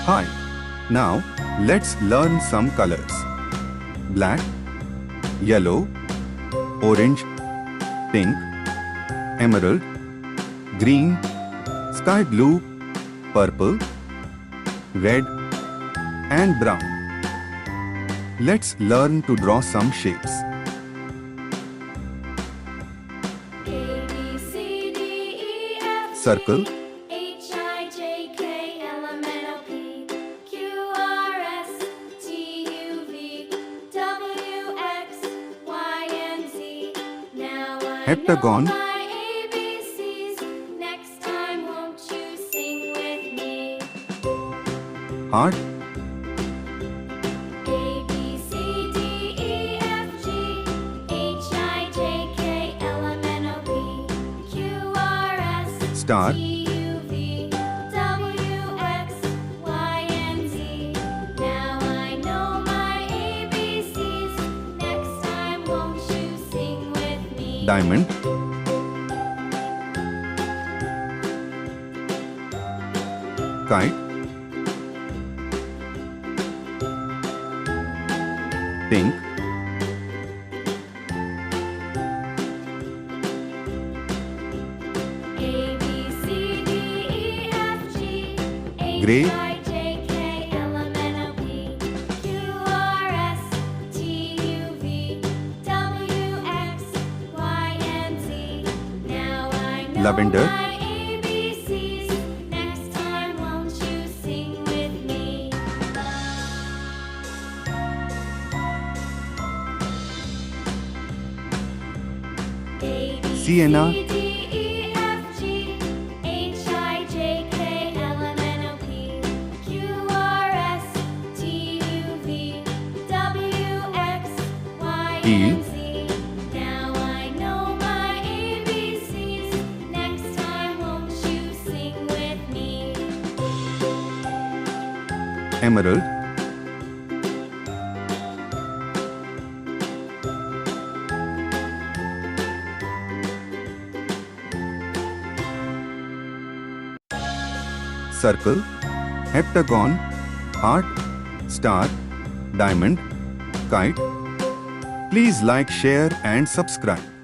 Hi. Now, let's learn some colors. Black, yellow, orange, pink, emerald, green, sky blue, purple, red, and brown. Let's learn to draw some shapes. A, B, C, D, E, F, G, Circle, H, I, J, K, L, M, N, O, P, Q, R, S, T, U, V, W, X, Y, and Z. Now I Heptagon. know my ABCs. Next time, won't you sing with me? heart, A, B, C, D, E, F, G, H, I, J, K, L, M, N, O, P, Q, R, S, star, T, U, V, W, X, Y, and Z. Now I know my ABCs. Next time, won't you sing with me? diamond, kite, pink, A, B, C, D, E, F, G, H, Gray. I, J, K, L, M, N, O, P, Q, R, S, T, U, V, W, X, Y, and Z. Now I know Lavender. my ABCs. Next time, won't you sing with me? A, B, Sienna. C, D, E, F, G, H, I, J, K, L, M, N, O, P, Q, R, S, T, U, V, W, X, Y, E. and Z. Now I know my ABCs. Next time, won't you sing with me? emerald, circle, heptagon, heart, star, diamond, kite. Please like, share and subscribe.